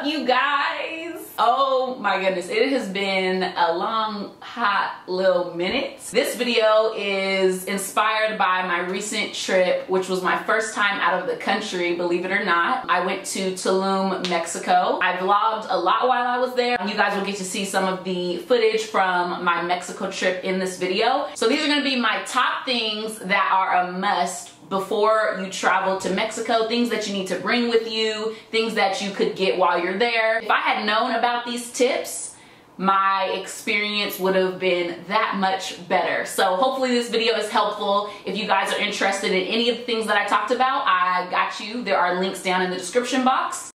up, you guys? Oh my goodness, it has been a long, hot little minute. This video is inspired by my recent trip, which was my first time out of the country, believe it or not. I went to Tulum, Mexico. I vlogged a lot while I was there. You guys will get to see some of the footage from my Mexico trip in this video. So these are gonna be my top things that are a must before you travel to Mexico, things that you need to bring with you, things that you could get while you're there. If I had known about these tips, my experience would have been that much better. So hopefully this video is helpful. If you guys are interested in any of the things that I talked about, I got you. There are links down in the description box.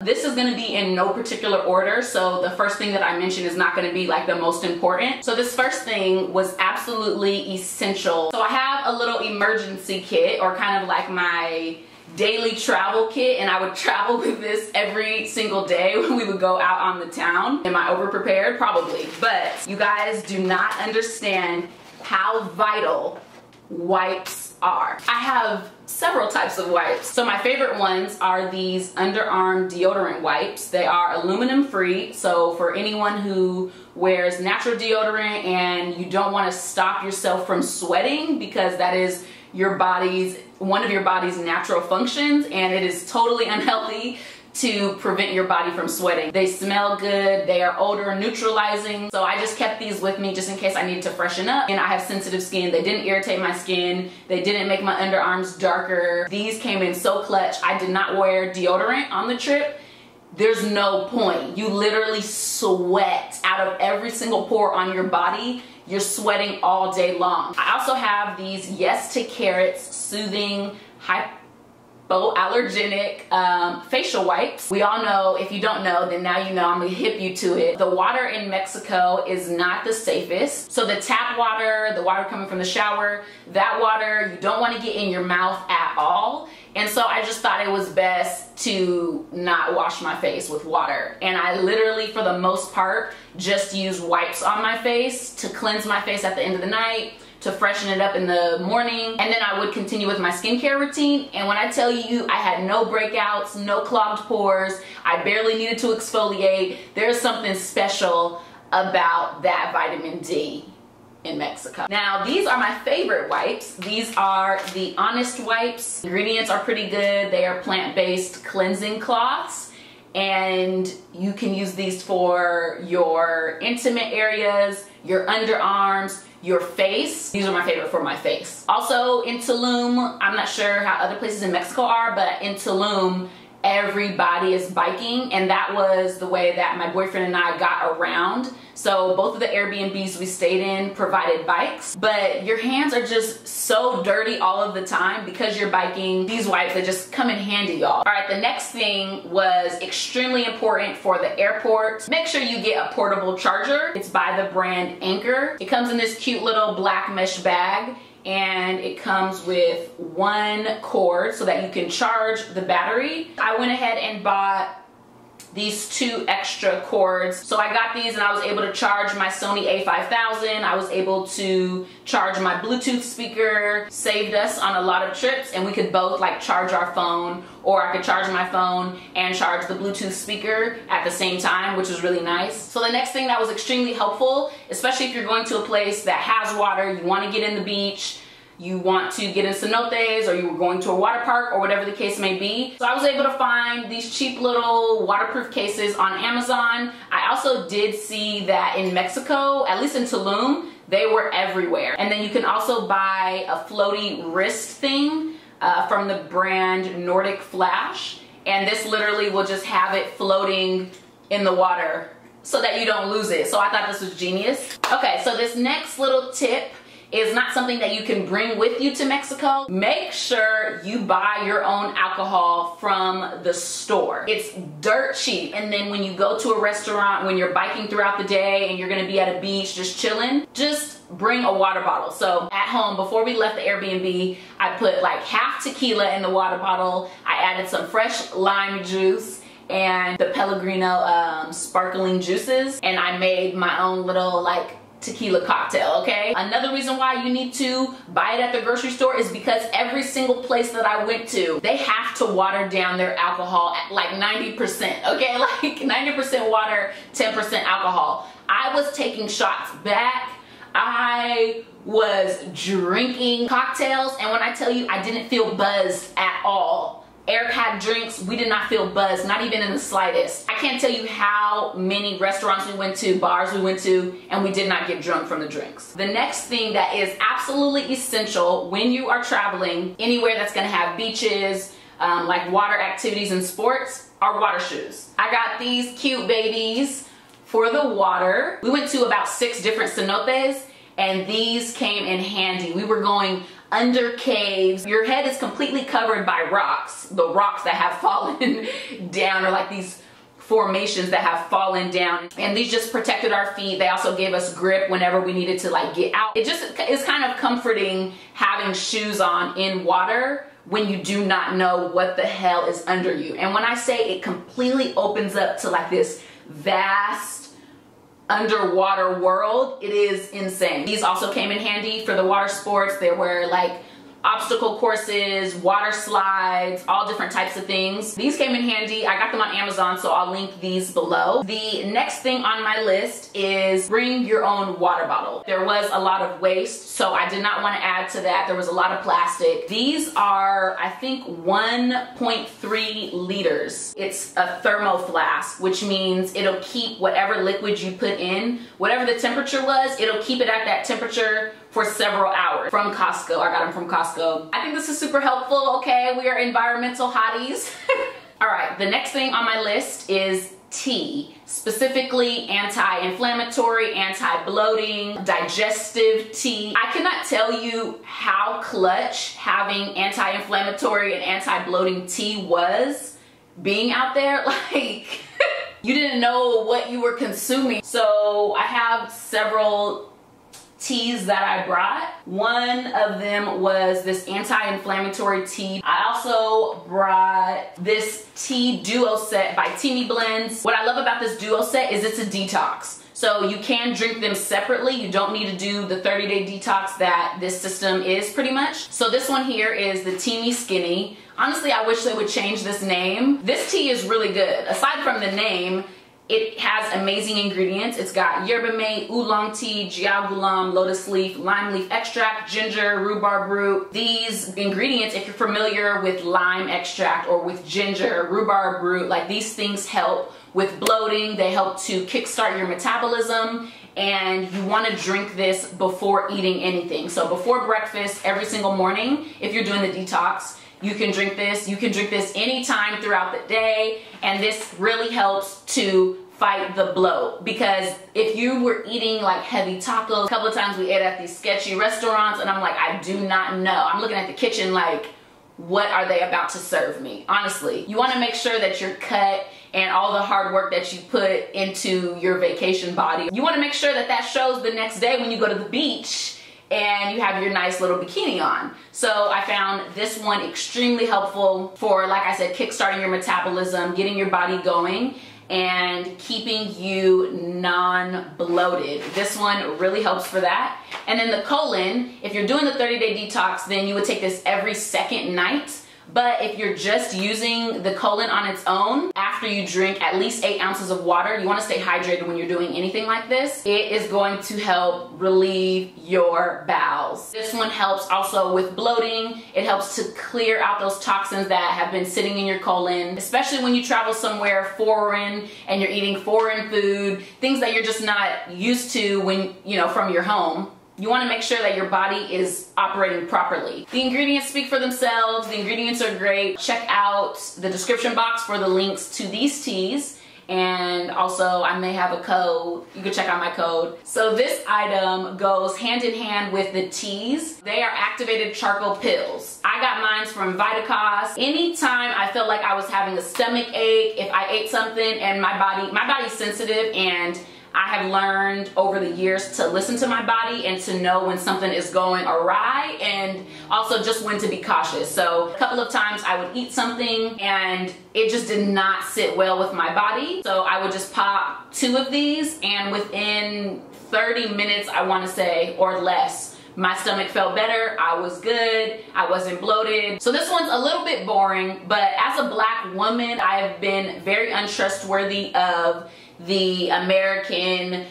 This is going to be in no particular order, so the first thing that I mentioned is not going to be like the most important. So this first thing was absolutely essential. So I have a little emergency kit, or kind of like my daily travel kit, and I would travel with this every single day when we would go out on the town. Am I over prepared? Probably. But you guys do not understand how vital wipes are. I have several types of wipes. So my favorite ones are these underarm deodorant wipes. They are aluminum free, so for anyone who wears natural deodorant and you don't want to stop yourself from sweating, because that is one of your body's natural functions, and it is totally unhealthy to prevent your body from sweating. They smell good, they are odor neutralizing, so I just kept these with me just in case I needed to freshen up. And I have sensitive skin, they didn't irritate my skin, they didn't make my underarms darker. These came in so clutch. I did not wear deodorant on the trip. There's no point. You literally sweat out of every single pore on your body. You're sweating all day long. I also have these Yes to Carrots Soothing Hypoallergenic facial wipes. We all know, if you don't know, then now you know, I'm gonna hip you to it. The water in Mexico is not the safest. So the tap water, the water coming from the shower, that water, you don't wanna get in your mouth at all. And so I just thought it was best to not wash my face with water. And I literally, for the most part, just use wipes on my face to cleanse my face at the end of the night, to freshen it up in the morning, and then I would continue with my skincare routine. And when I tell you I had no breakouts, no clogged pores, I barely needed to exfoliate, there's something special about that vitamin D in Mexico. Now, these are my favorite wipes. These are the Honest wipes. Ingredients are pretty good. They are plant-based cleansing cloths, and you can use these for your intimate areas, your underarms, your face. These are my favorite for my face. Also in Tulum, I'm not sure how other places in Mexico are, but in Tulum, everybody is biking, and that was the way that my boyfriend and I got around. So both of the Airbnbs we stayed in provided bikes, but your hands are just so dirty all of the time because you're biking. These wipes, they just come in handy, y'all. All right, the next thing was extremely important for the airport. Make sure you get a portable charger. It's by the brand Anchor. It comes in this cute little black mesh bag, and it comes with one cord so that you can charge the battery. I went ahead and bought these 2 extra cords. So I got these and I was able to charge my Sony a5000. I was able to charge my Bluetooth speaker. Saved us on a lot of trips, and we could both like charge our phone, or I could charge my phone and charge the Bluetooth speaker at the same time, which was really nice. So the next thing that was extremely helpful, especially if you're going to a place that has water, you want to get in the beach, you want to get in cenotes, or you were going to a water park, or whatever the case may be. So I was able to find these cheap little waterproof cases on Amazon. I also did see that in Mexico, at least in Tulum, they were everywhere. And then you can also buy a floaty wrist thing from the brand Nordic Flash. And this literally will just have it floating in the water so that you don't lose it. So I thought this was genius. Okay, so this next little tip is not something that you can bring with you to Mexico. Make sure you buy your own alcohol from the store. It's dirt cheap. And then when you go to a restaurant, when you're biking throughout the day and you're gonna be at a beach just chilling, just bring a water bottle. So at home, before we left the Airbnb, I put like half tequila in the water bottle. I added some fresh lime juice and the Pellegrino sparkling juices, and I made my own little like tequila cocktail, okay? Another reason why you need to buy it at the grocery store is because every single place that I went to, they have to water down their alcohol at like 90%, okay? Like 90% water, 10% alcohol. I was taking shots back. I was drinking cocktails, and when I tell you, I didn't feel buzzed at all. Eric had drinks, we did not feel buzzed, not even in the slightest. I can't tell you how many restaurants we went to, bars we went to, and we did not get drunk from the drinks. The next thing that is absolutely essential when you are traveling anywhere that's gonna have beaches, like water activities and sports, are water shoes. I got these cute babies for the water. We went to about 6 different cenotes, and these came in handy. We were going under caves. Your head is completely covered by rocks, the rocks that have fallen down, or like these formations that have fallen down, and these just protected our feet. They also gave us grip whenever we needed to like get out. It just is kind of comforting having shoes on in water when you do not know what the hell is under you. And when I say it completely opens up to like this vast underwater world, it is insane. These also came in handy for the water sports. There were like obstacle courses, water slides, all different types of things. These came in handy. I got them on Amazon, so I'll link these below. The next thing on my list is bring your own water bottle. There was a lot of waste, so I did not want to add to that. There was a lot of plastic. These are, I think, 1.3 liters. It's a thermoflask, which means it'll keep whatever liquid you put in, whatever the temperature was, it'll keep it at that temperature for several hours. From Costco, I got them from Costco. I think this is super helpful, okay? We are environmental hotties. All right, the next thing on my list is tea, specifically anti-inflammatory, anti-bloating, digestive tea. I cannot tell you how clutch having anti-inflammatory and anti-bloating tea was being out there. Like, you didn't know what you were consuming. So I have several teas that I brought. One of them was this anti-inflammatory tea. I also brought this tea duo set by TeamiBlends. What I love about this duo set is it's a detox. So you can drink them separately. You don't need to do the 30-day detox that this system is pretty much. So this one here is the Teami Skinny. Honestly, I wish they would change this name. This tea is really good. Aside from the name, it has amazing ingredients. It's got yerba mate, oolong tea, jiao gulam, lotus leaf, lime leaf extract, ginger, rhubarb root. These ingredients, if you're familiar with lime extract or with ginger, rhubarb root, like these things help with bloating. They help to kickstart your metabolism, and you want to drink this before eating anything. So before breakfast every single morning, if you're doing the detox, you can drink this. You can drink this anytime throughout the day, and this really helps to fight the bloat. Because if you were eating like heavy tacos, a couple of times we ate at these sketchy restaurants, and I'm like, I do not know. I'm looking at the kitchen like, what are they about to serve me? Honestly, you want to make sure that you're cut and all the hard work that you put into your vacation body, you want to make sure that that shows the next day when you go to the beach and you have your nice little bikini on. So I found this one extremely helpful for, like I said, kickstarting your metabolism, getting your body going, and keeping you non-bloated. This one really helps for that. And then the colon, if you're doing the 30-day detox, then you would take this every second night. But if you're just using the colon on its own, after you drink at least 8 ounces of water, you want to stay hydrated when you're doing anything like this. It is going to help relieve your bowels. This one helps also with bloating. It helps to clear out those toxins that have been sitting in your colon, especially when you travel somewhere foreign and you're eating foreign food, things that you're just not used to when, you know, from your home. You want to make sure that your body is operating properly. The ingredients speak for themselves. The ingredients are great. Check out the description box for the links to these teas. And also, I may have a code. You can check out my code. So this item goes hand in hand with the teas. They are activated charcoal pills. I got mine from Vitacost. Anytime I felt like I was having a stomach ache, if I ate something and my body's sensitive and I have learned over the years to listen to my body and to know when something is going awry, and also just when to be cautious. So a couple of times I would eat something and it just did not sit well with my body. So I would just pop 2 of these, and within 30 minutes, I want to say, or less, my stomach felt better. I was good. I wasn't bloated. So this one's a little bit boring, but as a Black woman, I have been very untrustworthy of the American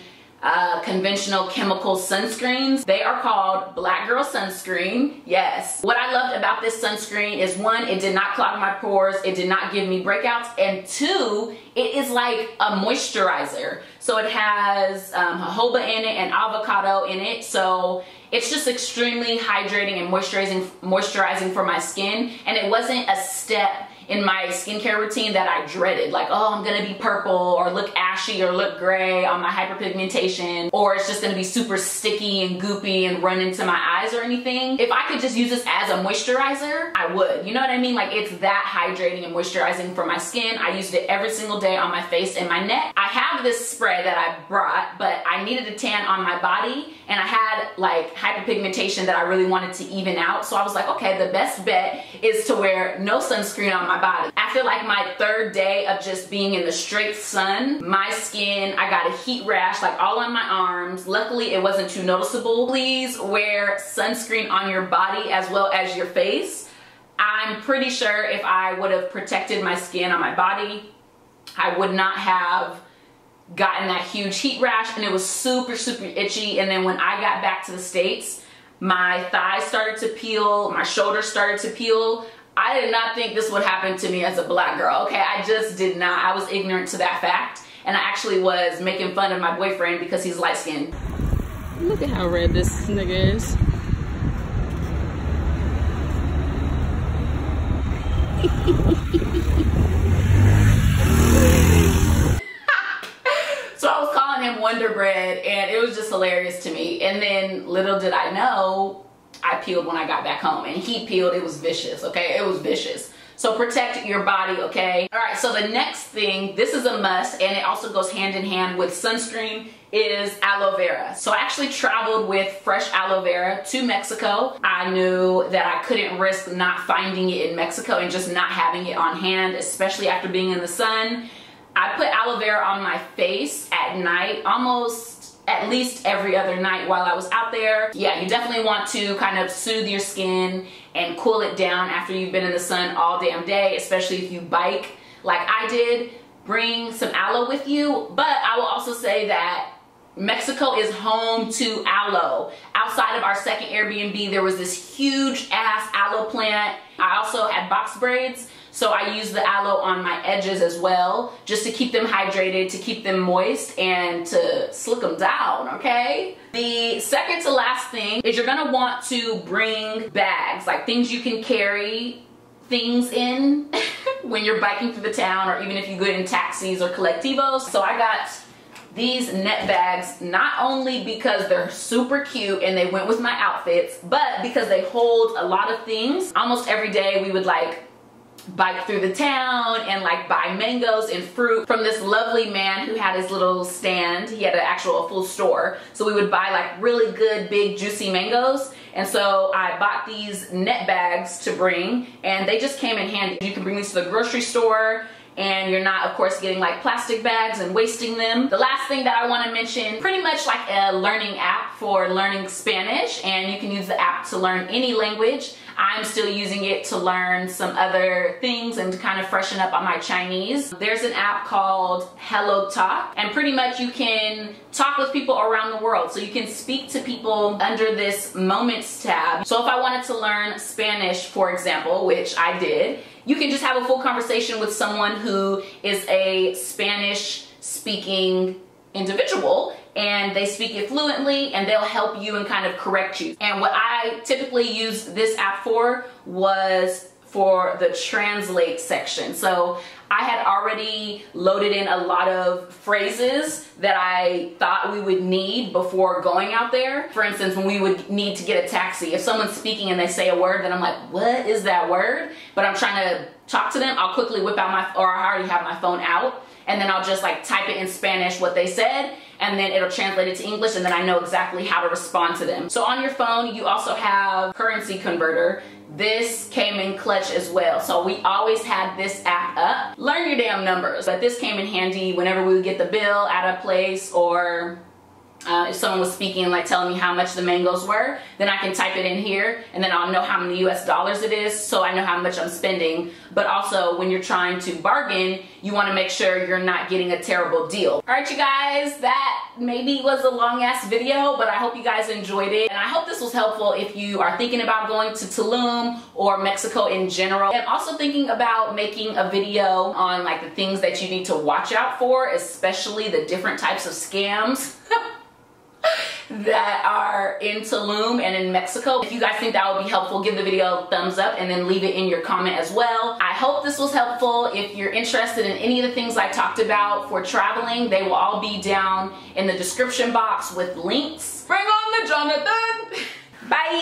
conventional chemical sunscreens. They are called Black Girl Sunscreen. Yes. What I loved about this sunscreen is, 1, it did not clog my pores. It did not give me breakouts. And 2, it is like a moisturizer. So it has jojoba in it and avocado in it. So it's just extremely hydrating and moisturizing for my skin. And it wasn't a step in my skincare routine that I dreaded, like, oh, I'm gonna be purple or look ashy or look gray on my hyperpigmentation, or it's just gonna be super sticky and goopy and run into my eyes or anything. If I could just use this as a moisturizer, I would. You know what I mean? Like, it's that hydrating and moisturizing for my skin. I used it every single day on my face and my neck. I have this spray that I brought, but I needed a tan on my body, and I had like hyperpigmentation that I really wanted to even out. So I was like, okay, the best bet is to wear no sunscreen on my body. After like my 3rd day of just being in the straight sun, my skin, I got a heat rash like all on my arms. Luckily, it wasn't too noticeable. Please wear sunscreen on your body as well as your face. I'm pretty sure if I would have protected my skin on my body, I would not have gotten that huge heat rash, and it was super, super itchy. And then when I got back to the States, my thighs started to peel, my shoulders started to peel. I did not think this would happen to me as a Black girl, okay? I just did not. I was ignorant to that fact. And I actually was making fun of my boyfriend because he's light-skinned. Look at how red this nigga is. So I was calling him Wonder Bread, and it was just hilarious to me. And then little did I know, I peeled when I got back home, and he peeled. It was vicious, okay? It was vicious. So protect your body, okay? All right, so the next thing, this is a must, and it also goes hand in hand with sunscreen, is aloe vera. So I actually traveled with fresh aloe vera to Mexico. I knew that I couldn't risk not finding it in Mexico and just not having it on hand, especially after being in the sun. I put aloe vera on my face at night, almost at least every other night while I was out there. Yeah, you definitely want to kind of soothe your skin and cool it down after you've been in the sun all damn day, especially if you bike like I did. Bring some aloe with you, but I will also say that Mexico is home to aloe. Outside of our second Airbnb, there was this huge ass aloe plant. I also had box braids, so I use the aloe on my edges as well, just to keep them hydrated, to keep them moist, and to slick them down, okay? The second to last thing is you're gonna want to bring bags, like things you can carry things in when you're biking through the town, or even if you go in taxis or colectivos. So I got these net bags, not only because they're super cute and they went with my outfits, but because they hold a lot of things. Almost every day we would like bike through the town and like buy mangoes and fruit from this lovely man who had his little stand. He had a full store. So we would buy like really good, big, juicy mangoes. And so I bought these net bags to bring, and they just came in handy. You can bring these to the grocery store, and you're not, of course, getting like plastic bags and wasting them. The last thing that I want to mention, pretty much like a learning app for learning Spanish, and you can use the app to learn any language. I'm still using it to learn some other things and to kind of freshen up on my Chinese. There's an app called Hello Talk, and pretty much you can talk with people around the world. So you can speak to people under this Moments tab. So if I wanted to learn Spanish, for example, which I did, you can just have a full conversation with someone who is a Spanish speaking individual, and they speak it fluently, and they'll help you and kind of correct you. And what I typically used this app for was for the translate section. So I had already loaded in a lot of phrases that I thought we would need before going out there. For instance, when we would need to get a taxi, if someone's speaking and they say a word, then I'm like, what is that word? But I'm trying to talk to them, I'll quickly whip out or I already have my phone out, and then I'll just like type it in Spanish what they said, and then it'll translate it to English, and then I know exactly how to respond to them. So on your phone, you also have currency converter. This came in clutch as well. So we always had this app up. Learn your damn numbers. But this came in handy whenever we would get the bill at a place, or if someone was speaking, like telling me how much the mangoes were, then I can type it in here, and then I'll know how many US dollars it is, so I know how much I'm spending. But also, when you're trying to bargain, you want to make sure you're not getting a terrible deal. All right, you guys, that maybe was a long ass video, but I hope you guys enjoyed it, and I hope this was helpful if you are thinking about going to Tulum or Mexico in general, and also thinking about making a video on like the things that you need to watch out for, especially the different types of scams that are in Tulum and in Mexico. If you guys think that would be helpful, give the video a thumbs up and then leave it in your comment as well. I hope this was helpful. If you're interested in any of the things I talked about for traveling, they will all be down in the description box with links. Bring on the Jonathan! Bye!